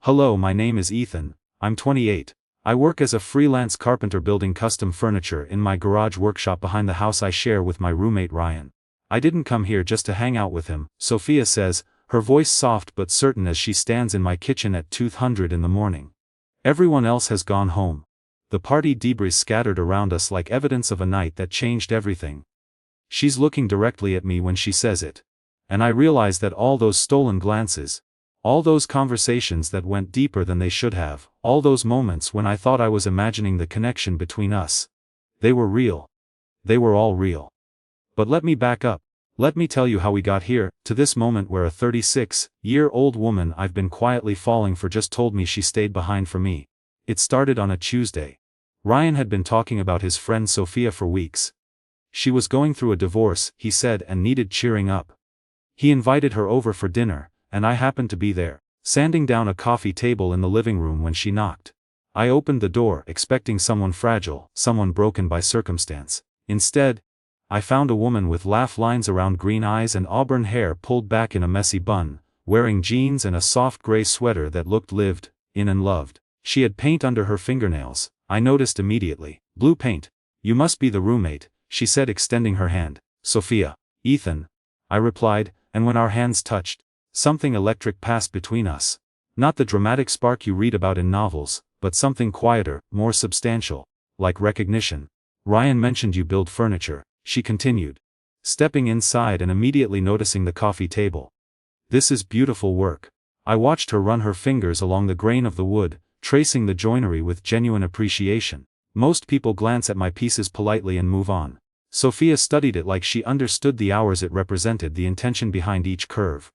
Hello, my name is Ethan, I'm 28. I work as a freelance carpenter building custom furniture in my garage workshop behind the house I share with my roommate Ryan. I didn't come here just to hang out with him, Sophia says, her voice soft but certain as she stands in my kitchen at 2:00 in the morning. Everyone else has gone home. The party debris scattered around us like evidence of a night that changed everything. She's looking directly at me when she says it. And I realize that all those stolen glances, all those conversations that went deeper than they should have, all those moments when I thought I was imagining the connection between us, they were real. They were all real. But let me back up. Let me tell you how we got here, to this moment where a 36-year-old woman I've been quietly falling for just told me she stayed behind for me. It started on a Tuesday. Ryan had been talking about his friend Sophia for weeks. She was going through a divorce, he said, and needed cheering up. He invited her over for dinner, and I happened to be there, sanding down a coffee table in the living room when she knocked. I opened the door expecting someone fragile, someone broken by circumstance. Instead, I found a woman with laugh lines around green eyes and auburn hair pulled back in a messy bun, wearing jeans and a soft gray sweater that looked lived in and loved. She had paint under her fingernails, I noticed immediately. Blue paint. You must be the roommate, she said, extending her hand. Sophia. Ethan, I replied, and when our hands touched, something electric passed between us. Not the dramatic spark you read about in novels, but something quieter, more substantial, like recognition. Ryan mentioned you build furniture, she continued, stepping inside and immediately noticing the coffee table. This is beautiful work. I watched her run her fingers along the grain of the wood, tracing the joinery with genuine appreciation. Most people glance at my pieces politely and move on. Sophia studied it like she understood the hours it represented, the intention behind each curve.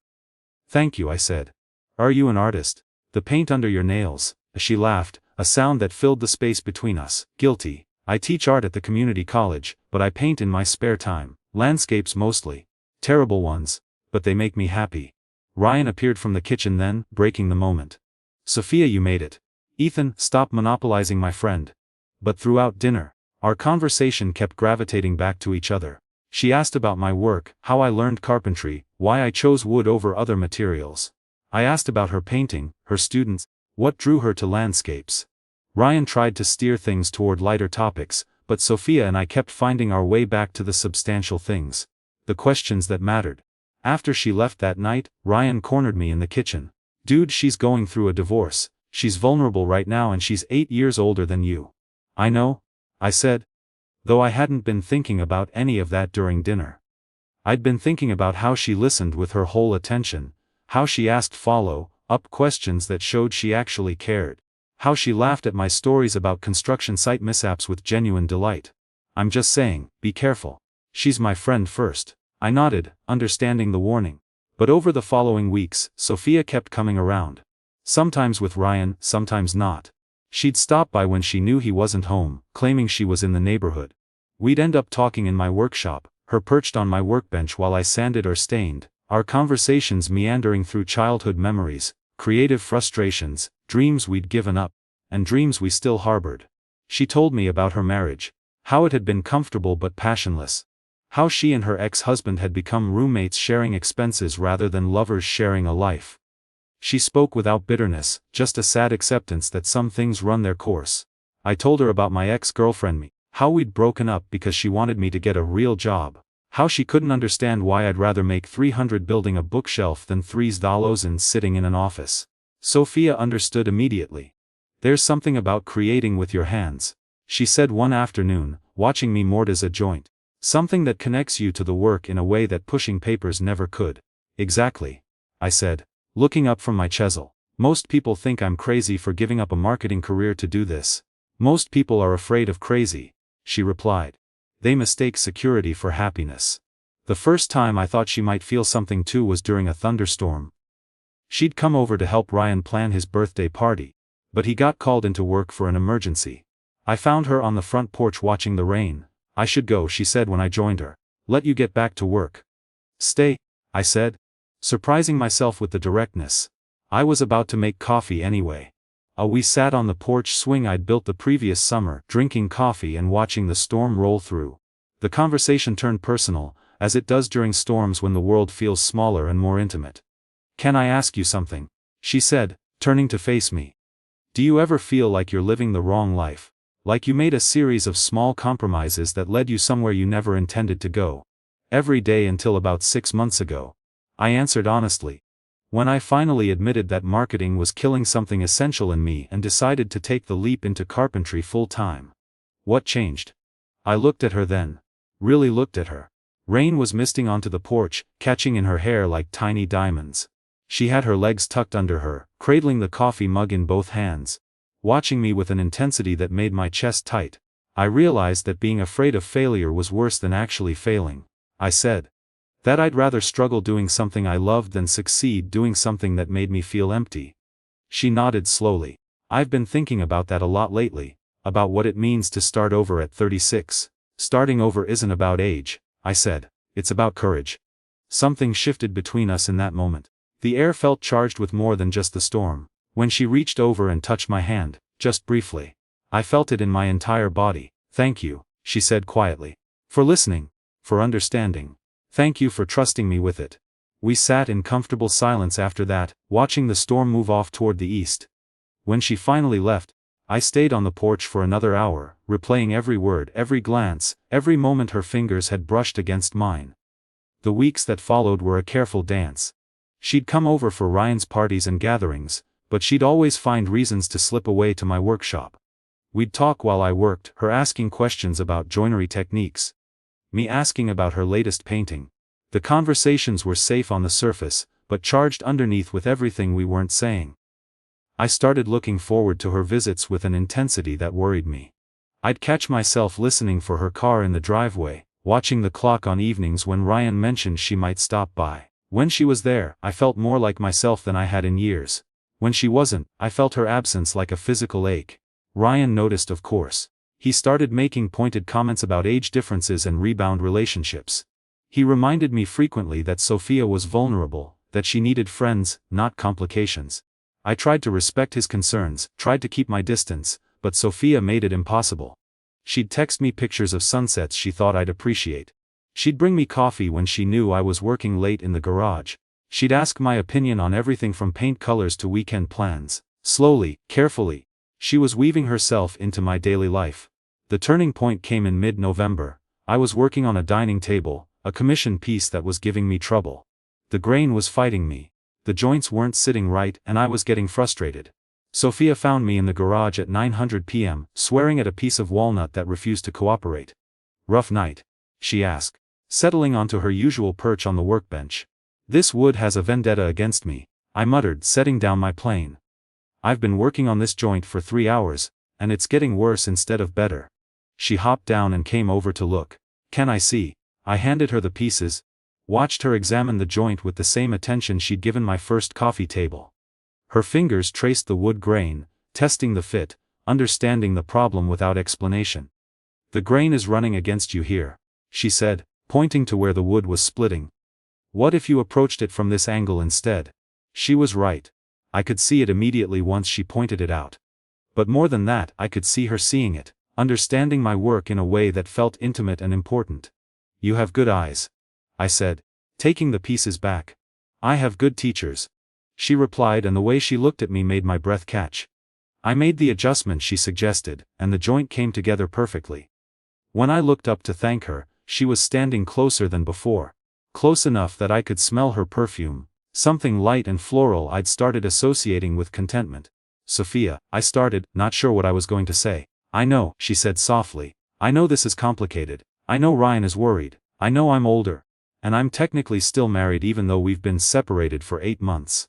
Thank you, I said. Are you an artist? The paint under your nails, she laughed, a sound that filled the space between us. Guilty. I teach art at the community college, but I paint in my spare time. Landscapes mostly. Terrible ones, but they make me happy. Ryan appeared from the kitchen then, breaking the moment. Sophia, you made it. Ethan, stop monopolizing my friend. But throughout dinner, our conversation kept gravitating back to each other. She asked about my work, how I learned carpentry, why I chose wood over other materials. I asked about her painting, her students, what drew her to landscapes. Ryan tried to steer things toward lighter topics, but Sophia and I kept finding our way back to the substantial things, the questions that mattered. After she left that night, Ryan cornered me in the kitchen. Dude, she's going through a divorce, she's vulnerable right now and she's 8 years older than you. I know, I said. Though I hadn't been thinking about any of that during dinner. I'd been thinking about how she listened with her whole attention, how she asked follow-up questions that showed she actually cared, how she laughed at my stories about construction site mishaps with genuine delight. I'm just saying, be careful. She's my friend first. I nodded, understanding the warning. But over the following weeks, Sophia kept coming around. Sometimes with Ryan, sometimes not. She'd stop by when she knew he wasn't home, claiming she was in the neighborhood. We'd end up talking in my workshop, her perched on my workbench while I sanded or stained, our conversations meandering through childhood memories, creative frustrations, dreams we'd given up, and dreams we still harbored. She told me about her marriage, how it had been comfortable but passionless, how she and her ex-husband had become roommates sharing expenses rather than lovers sharing a life. She spoke without bitterness, just a sad acceptance that some things run their course. I told her about my ex-girlfriend, how we'd broken up because she wanted me to get a real job, how she couldn't understand why I'd rather make $300 building a bookshelf than $3 and sitting in an office. Sophia understood immediately. There's something about creating with your hands, she said one afternoon, watching me mortise a joint. Something that connects you to the work in a way that pushing papers never could. Exactly, I said, looking up from my chisel. Most people think I'm crazy for giving up a marketing career to do this. Most people are afraid of crazy, she replied. They mistake security for happiness. The first time I thought she might feel something too was during a thunderstorm. She'd come over to help Ryan plan his birthday party, but he got called into work for an emergency. I found her on the front porch watching the rain. I should go, she said when I joined her. Let you get back to work. Stay, I said, surprising myself with the directness. I was about to make coffee anyway. We sat on the porch swing I'd built the previous summer, drinking coffee and watching the storm roll through. The conversation turned personal, as it does during storms when the world feels smaller and more intimate. Can I ask you something? She said, turning to face me. Do you ever feel like you're living the wrong life? Like you made a series of small compromises that led you somewhere you never intended to go? Every day until about 6 months ago. I answered honestly. When I finally admitted that marketing was killing something essential in me and decided to take the leap into carpentry full-time. What changed? I looked at her then. Really looked at her. Rain was misting onto the porch, catching in her hair like tiny diamonds. She had her legs tucked under her, cradling the coffee mug in both hands, watching me with an intensity that made my chest tight. I realized that being afraid of failure was worse than actually failing. I said that I'd rather struggle doing something I loved than succeed doing something that made me feel empty. She nodded slowly. I've been thinking about that a lot lately, about what it means to start over at 36. Starting over isn't about age, I said. It's about courage. Something shifted between us in that moment. The air felt charged with more than just the storm. When she reached over and touched my hand, just briefly, I felt it in my entire body. Thank you, she said quietly. For listening. For understanding. Thank you for trusting me with it. We sat in comfortable silence after that, watching the storm move off toward the east. When she finally left, I stayed on the porch for another hour, replaying every word, every glance, every moment her fingers had brushed against mine. The weeks that followed were a careful dance. She'd come over for Ryan's parties and gatherings, but she'd always find reasons to slip away to my workshop. We'd talk while I worked, her asking questions about joinery techniques, me asking about her latest painting. The conversations were safe on the surface, but charged underneath with everything we weren't saying. I started looking forward to her visits with an intensity that worried me. I'd catch myself listening for her car in the driveway, watching the clock on evenings when Ryan mentioned she might stop by. When she was there, I felt more like myself than I had in years. When she wasn't, I felt her absence like a physical ache. Ryan noticed, of course. He started making pointed comments about age differences and rebound relationships. He reminded me frequently that Sophia was vulnerable, that she needed friends, not complications. I tried to respect his concerns, tried to keep my distance, but Sophia made it impossible. She'd text me pictures of sunsets she thought I'd appreciate. She'd bring me coffee when she knew I was working late in the garage. She'd ask my opinion on everything from paint colors to weekend plans. Slowly, carefully, she was weaving herself into my daily life. The turning point came in mid-November. I was working on a dining table, a commission piece that was giving me trouble. The grain was fighting me. The joints weren't sitting right and I was getting frustrated. Sophia found me in the garage at 9:00 p.m., swearing at a piece of walnut that refused to cooperate. Rough night? She asked, settling onto her usual perch on the workbench. This wood has a vendetta against me, I muttered, setting down my plane. I've been working on this joint for 3 hours, and it's getting worse instead of better. She hopped down and came over to look. Can I see? I handed her the pieces, watched her examine the joint with the same attention she'd given my first coffee table. Her fingers traced the wood grain, testing the fit, understanding the problem without explanation. The grain is running against you here, she said, pointing to where the wood was splitting. What if you approached it from this angle instead? She was right. I could see it immediately once she pointed it out. But more than that, I could see her seeing it, understanding my work in a way that felt intimate and important. You have good eyes, I said, taking the pieces back. I have good teachers, she replied, and the way she looked at me made my breath catch. I made the adjustment she suggested, and the joint came together perfectly. When I looked up to thank her, she was standing closer than before. Close enough that I could smell her perfume, something light and floral I'd started associating with contentment. Sophia, I started, not sure what I was going to say. I know, she said softly. I know this is complicated. I know Ryan is worried. I know I'm older. And I'm technically still married even though we've been separated for 8 months.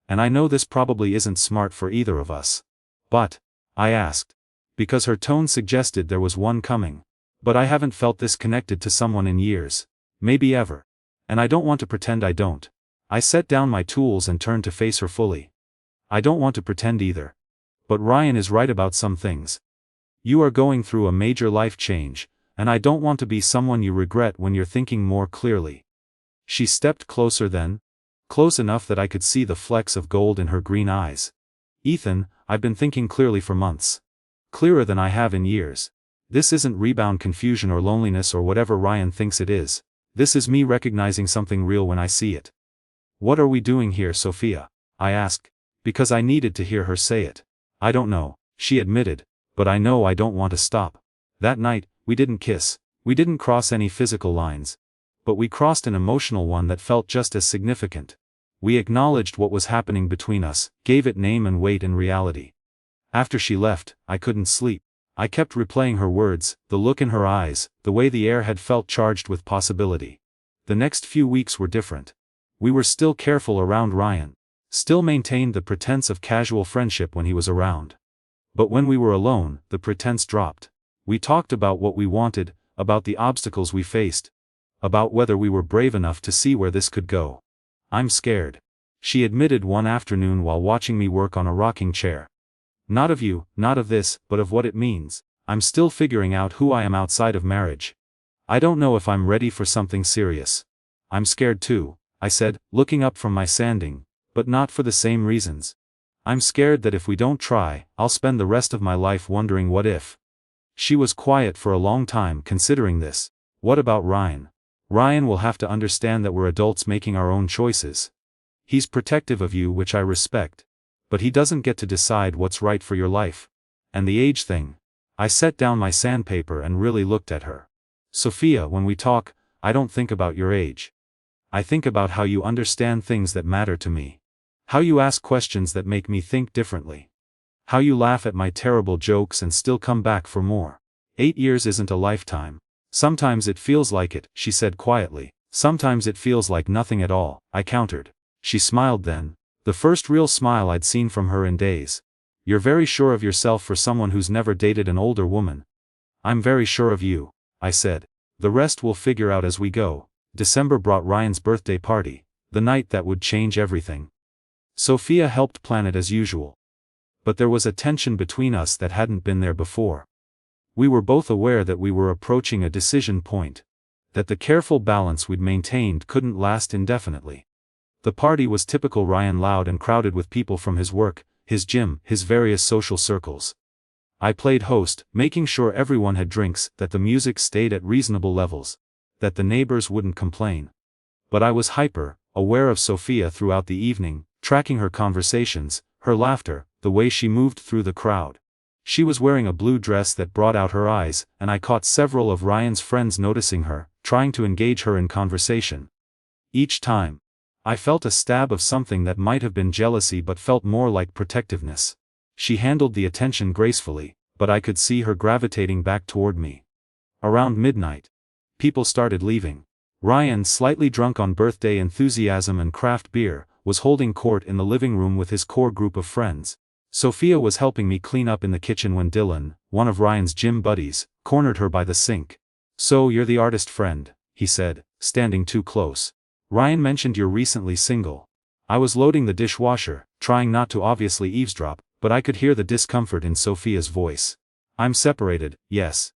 And I know this probably isn't smart for either of us. But, I asked, because her tone suggested there was one coming. But I haven't felt this connected to someone in years. Maybe ever. And I don't want to pretend I don't. I set down my tools and turned to face her fully. I don't want to pretend either. But Ryan is right about some things. You are going through a major life change, and I don't want to be someone you regret when you're thinking more clearly. She stepped closer then, close enough that I could see the flecks of gold in her green eyes. Ethan, I've been thinking clearly for months. Clearer than I have in years. This isn't rebound confusion or loneliness or whatever Ryan thinks it is. This is me recognizing something real when I see it. What are we doing here, Sophia? I asked, Because I needed to hear her say it. I don't know, she admitted, but I know I don't want to stop. That night, we didn't kiss, we didn't cross any physical lines. But we crossed an emotional one that felt just as significant. We acknowledged what was happening between us, gave it name and weight and reality. After she left, I couldn't sleep. I kept replaying her words, the look in her eyes, the way the air had felt charged with possibility. The next few weeks were different. We were still careful around Ryan. Still maintained the pretense of casual friendship when he was around. But when we were alone, the pretense dropped. We talked about what we wanted, about the obstacles we faced, about whether we were brave enough to see where this could go. "I'm scared," she admitted one afternoon while watching me work on a rocking chair. "Not of you, not of this, but of what it means. I'm still figuring out who I am outside of marriage. I don't know if I'm ready for something serious." "I'm scared too," I said, looking up from my sanding, "but not for the same reasons. I'm scared that if we don't try, I'll spend the rest of my life wondering what if." She was quiet for a long time considering this. "What about Ryan?" "Ryan will have to understand that we're adults making our own choices. He's protective of you, which I respect. But he doesn't get to decide what's right for your life. And the age thing." I set down my sandpaper and really looked at her. "Sophia, when we talk, I don't think about your age. I think about how you understand things that matter to me. How you ask questions that make me think differently. How you laugh at my terrible jokes and still come back for more. 8 years isn't a lifetime. Sometimes it feels like it," she said quietly. "Sometimes it feels like nothing at all," I countered. She smiled then. The first real smile I'd seen from her in days. "You're very sure of yourself for someone who's never dated an older woman." "I'm very sure of you," I said. "The rest we'll figure out as we go." December brought Ryan's birthday party, the night that would change everything. Sophia helped plan it as usual. But there was a tension between us that hadn't been there before. We were both aware that we were approaching a decision point. That the careful balance we'd maintained couldn't last indefinitely. The party was typical Ryan, loud and crowded with people from his work, his gym, his various social circles. I played host, making sure everyone had drinks, that the music stayed at reasonable levels, that the neighbors wouldn't complain. But I was hyper, aware of Sophia throughout the evening, tracking her conversations, her laughter, the way she moved through the crowd. She was wearing a blue dress that brought out her eyes, and I caught several of Ryan's friends noticing her, trying to engage her in conversation. Each time, I felt a stab of something that might have been jealousy but felt more like protectiveness. She handled the attention gracefully, but I could see her gravitating back toward me. Around midnight, people started leaving. Ryan, slightly drunk on birthday enthusiasm and craft beer, was holding court in the living room with his core group of friends. Sophia was helping me clean up in the kitchen when Dylan, one of Ryan's gym buddies, cornered her by the sink. "So you're the artist friend," he said, standing too close. "Ryan mentioned you're recently single." I was loading the dishwasher, trying not to obviously eavesdrop, but I could hear the discomfort in Sophia's voice. "I'm separated, yes.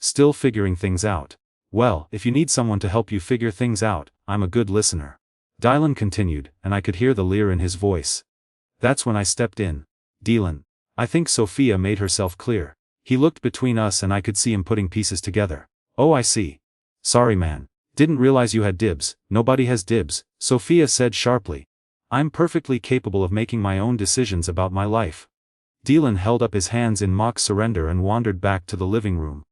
Still figuring things out." "Well, if you need someone to help you figure things out, I'm a good listener." Dylan continued, and I could hear the leer in his voice. That's when I stepped in. "Dylan, I think Sophia made herself clear." He looked between us and I could see him putting pieces together. "Oh, I see. Sorry man. Didn't realize you had dibs." "Nobody has dibs," Sophia said sharply. "I'm perfectly capable of making my own decisions about my life." Dylan held up his hands in mock surrender and wandered back to the living room.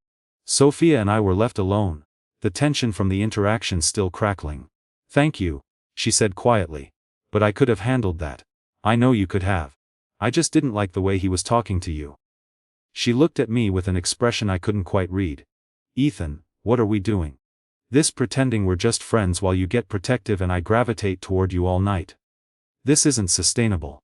Sophia and I were left alone, the tension from the interaction still crackling. "Thank you," she said quietly. "But I could have handled that." "I know you could have. I just didn't like the way he was talking to you." She looked at me with an expression I couldn't quite read. "Ethan, what are we doing? This pretending we're just friends while you get protective and I gravitate toward you all night. This isn't sustainable."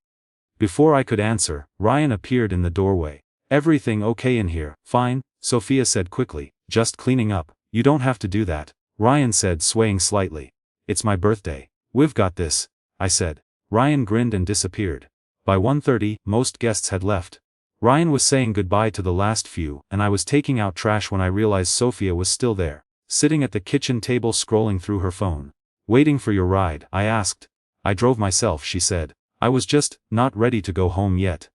Before I could answer, Ryan appeared in the doorway. "Everything okay in here?" "Fine," Sophia said quickly, "just cleaning up." "You don't have to do that," Ryan said, swaying slightly. "It's my birthday. We've got this," I said. Ryan grinned and disappeared. By 1:30, most guests had left. Ryan was saying goodbye to the last few, and I was taking out trash when I realized Sophia was still there, sitting at the kitchen table scrolling through her phone. "Waiting for your ride?" I asked. "I drove myself," she said. "I was just not ready to go home yet."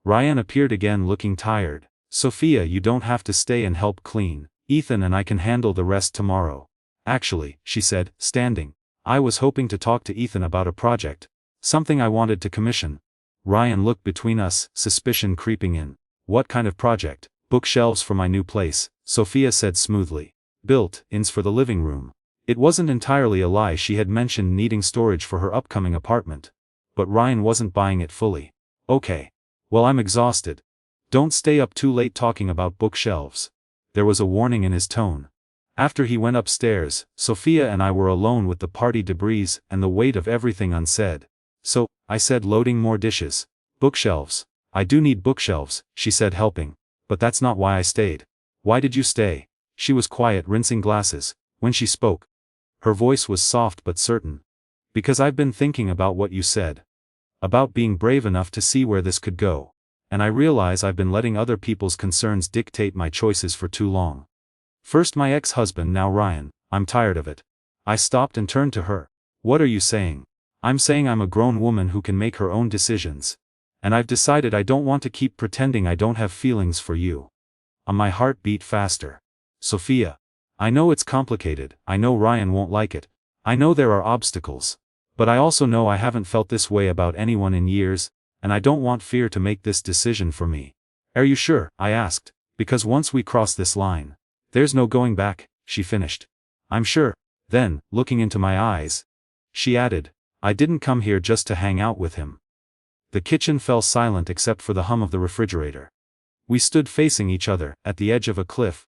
Ryan appeared again looking tired. "Sophia, you don't have to stay and help clean. Ethan and I can handle the rest tomorrow." "Actually," she said, standing, "I was hoping to talk to Ethan about a project. Something I wanted to commission." Ryan looked between us, suspicion creeping in. What kind of project? Bookshelves for my new place, Sophia said smoothly. Built-ins for the living room. It wasn't entirely a lie. She had mentioned needing storage for her upcoming apartment. But Ryan wasn't buying it fully. Okay. Well, I'm exhausted. Don't stay up too late talking about bookshelves. There was a warning in his tone. After he went upstairs, Sophia and I were alone with the party debris and the weight of everything unsaid. So, I said, loading more dishes. Bookshelves. I do need bookshelves, she said, helping. But that's not why I stayed. Why did you stay? She was quiet, rinsing glasses. When she spoke, her voice was soft but certain. Because I've been thinking about what you said. About being brave enough to see where this could go. And I realize I've been letting other people's concerns dictate my choices for too long. First my ex-husband, now Ryan. I'm tired of it. I stopped and turned to her. What are you saying? I'm saying I'm a grown woman who can make her own decisions. And I've decided I don't want to keep pretending I don't have feelings for you. My heart beat faster. Sophia. I know it's complicated, I know Ryan won't like it. I know there are obstacles. But I also know I haven't felt this way about anyone in years, and I don't want fear to make this decision for me. Are you sure? I asked. Because once we cross this line, there's no going back, she finished. I'm sure. Then, looking into my eyes, she added, I didn't come here just to hang out with him. The kitchen fell silent except for the hum of the refrigerator. We stood facing each other, at the edge of a cliff,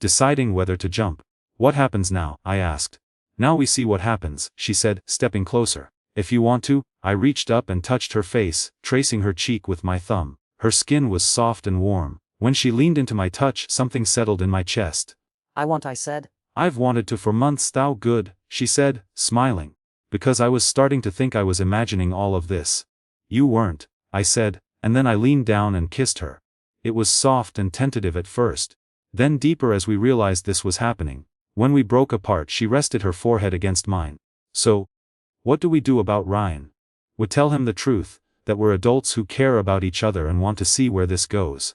deciding whether to jump. What happens now? I asked. Now we see what happens, she said, stepping closer. If you want to. I reached up and touched her face, tracing her cheek with my thumb. Her skin was soft and warm. When she leaned into my touch, something settled in my chest. I said. I've wanted to for months. Thou good, she said, smiling. Because I was starting to think I was imagining all of this. You weren't, I said, and then I leaned down and kissed her. It was soft and tentative at first. Then deeper as we realized this was happening. When we broke apart, she rested her forehead against mine. So, what do we do about Ryan? We tell him the truth, that we're adults who care about each other and want to see where this goes.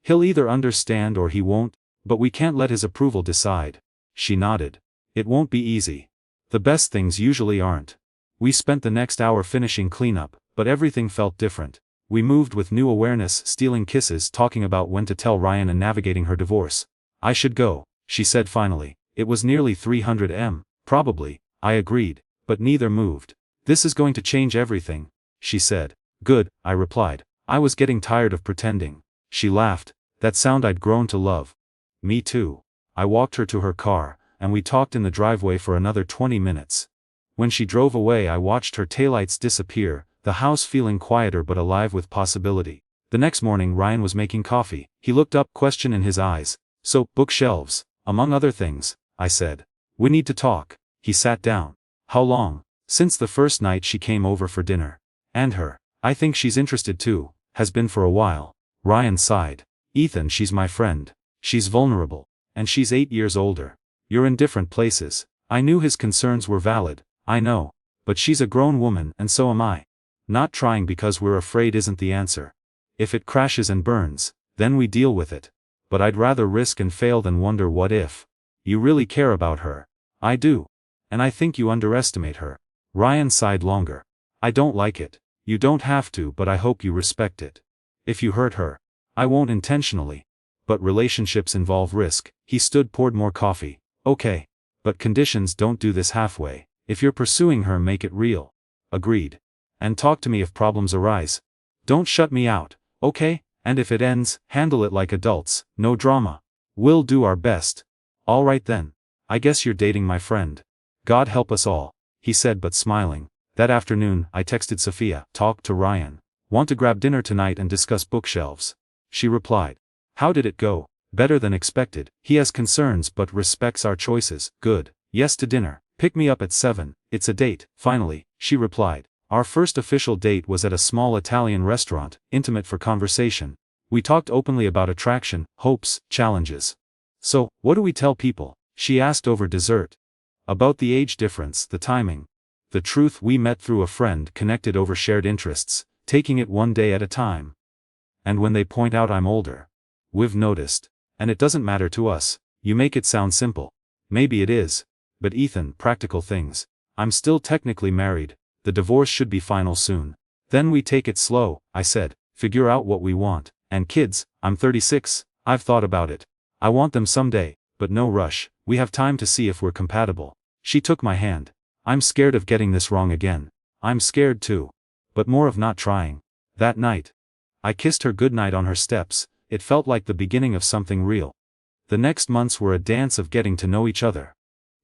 He'll either understand or he won't, but we can't let his approval decide. She nodded. It won't be easy. The best things usually aren't. We spent the next hour finishing cleanup, but everything felt different. We moved with new awareness, stealing kisses, talking about when to tell Ryan and navigating her divorce. I should go, she said finally. It was nearly 300 m. Probably, I agreed, but neither moved. This is going to change everything, she said. Good, I replied. I was getting tired of pretending. She laughed, that sound I'd grown to love. Me too. I walked her to her car, and we talked in the driveway for another 20 minutes. When she drove away, I watched her taillights disappear, the house feeling quieter but alive with possibility. The next morning Ryan was making coffee. He looked up, question in his eyes. So, bookshelves, among other things, I said. We need to talk. He sat down. How long? Since the first night she came over for dinner. And her. I think she's interested too, has been for a while. Ryan sighed. Ethan, she's my friend. She's vulnerable. And she's 8 years older. You're in different places. I knew his concerns were valid, I know. But she's a grown woman and so am I. Not trying because we're afraid isn't the answer. If it crashes and burns, then we deal with it. But I'd rather risk and fail than wonder what if. You really care about her. I do. And I think you underestimate her. Ryan sighed longer. I don't like it. You don't have to, but I hope you respect it. If you hurt her. I won't intentionally. But relationships involve risk. He stood, poured more coffee. Okay. But conditions don't do this halfway. If you're pursuing her, make it real. Agreed. And talk to me if problems arise. Don't shut me out, okay? And if it ends, handle it like adults, no drama. We'll do our best. All right then. I guess you're dating my friend. God help us all, he said, but smiling. That afternoon, I texted Sophia, talked to Ryan. Want to grab dinner tonight and discuss bookshelves? She replied. How did it go? Better than expected. He has concerns but respects our choices. Good. Yes to dinner. Pick me up at 7. It's a date, finally, she replied. Our first official date was at a small Italian restaurant, intimate for conversation. We talked openly about attraction, hopes, challenges. So, what do we tell people? She asked over dessert. About the age difference, the timing. The truth. We met through a friend, connected over shared interests, taking it one day at a time. And when they point out I'm older. We've noticed. And it doesn't matter to us. You make it sound simple. Maybe it is. But Ethan, practical things. I'm still technically married. The divorce should be final soon. Then we take it slow, I said, figure out what we want. And kids, I'm 36, I've thought about it. I want them someday, but no rush, we have time to see if we're compatible. She took my hand. I'm scared of getting this wrong again. I'm scared too. But more of not trying. That night, I kissed her goodnight on her steps. It felt like the beginning of something real. The next months were a dance of getting to know each other.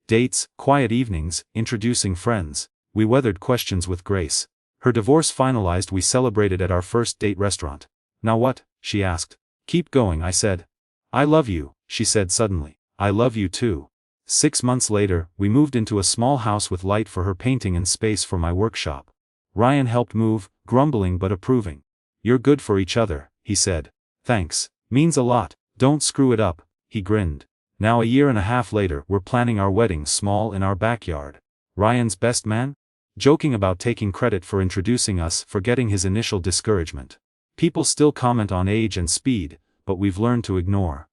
Dates, quiet evenings, introducing friends. We weathered questions with grace. Her divorce finalized, we celebrated at our first date restaurant. Now what? She asked. Keep going, I said. I love you, she said suddenly. I love you too. 6 months later, we moved into a small house with light for her painting and space for my workshop. Ryan helped move, grumbling but approving. You're good for each other, he said. Thanks. Means a lot. Don't screw it up, he grinned. Now a year and a half later, we're planning our wedding small in our backyard. Ryan's best man? Joking about taking credit for introducing us, forgetting his initial discouragement. People still comment on age and speed, but we've learned to ignore.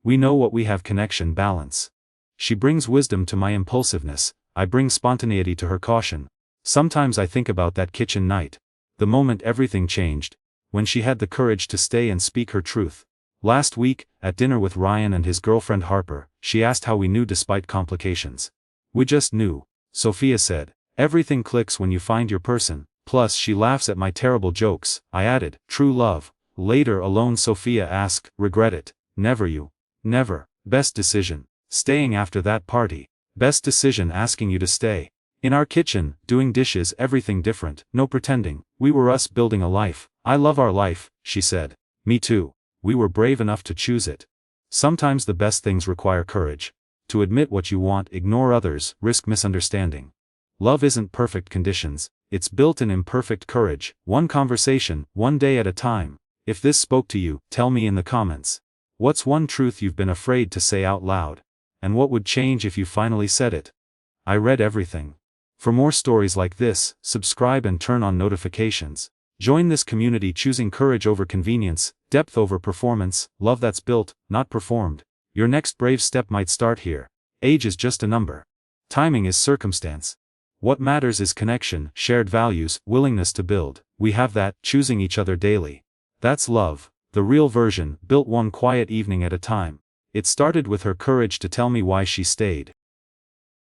We know what we have: connection, balance. She brings wisdom to my impulsiveness, I bring spontaneity to her caution. Sometimes I think about that kitchen night. The moment everything changed. When she had the courage to stay and speak her truth. Last week, at dinner with Ryan and his girlfriend Harper, she asked how we knew despite complications. We just knew, Sophia said. Everything clicks when you find your person. Plus she laughs at my terrible jokes, I added. True love. Later alone, Sophia asked, regret it? Never. You? Never. Best decision. Staying after that party. Best decision asking you to stay. In our kitchen, doing dishes, everything different, no pretending. We were us building a life. I love our life, she said. Me too. We were brave enough to choose it. Sometimes the best things require courage. To admit what you want, ignore others, risk misunderstanding. Love isn't perfect conditions, it's built in imperfect courage, one conversation, one day at a time. If this spoke to you, tell me in the comments. What's one truth you've been afraid to say out loud? And what would change if you finally said it? I read everything. For more stories like this, subscribe and turn on notifications. Join this community choosing courage over convenience, depth over performance, love that's built, not performed. Your next brave step might start here. Age is just a number. Timing is circumstance. What matters is connection, shared values, willingness to build. We have that, choosing each other daily. That's love, the real version, built one quiet evening at a time. It started with her courage to tell me why she stayed.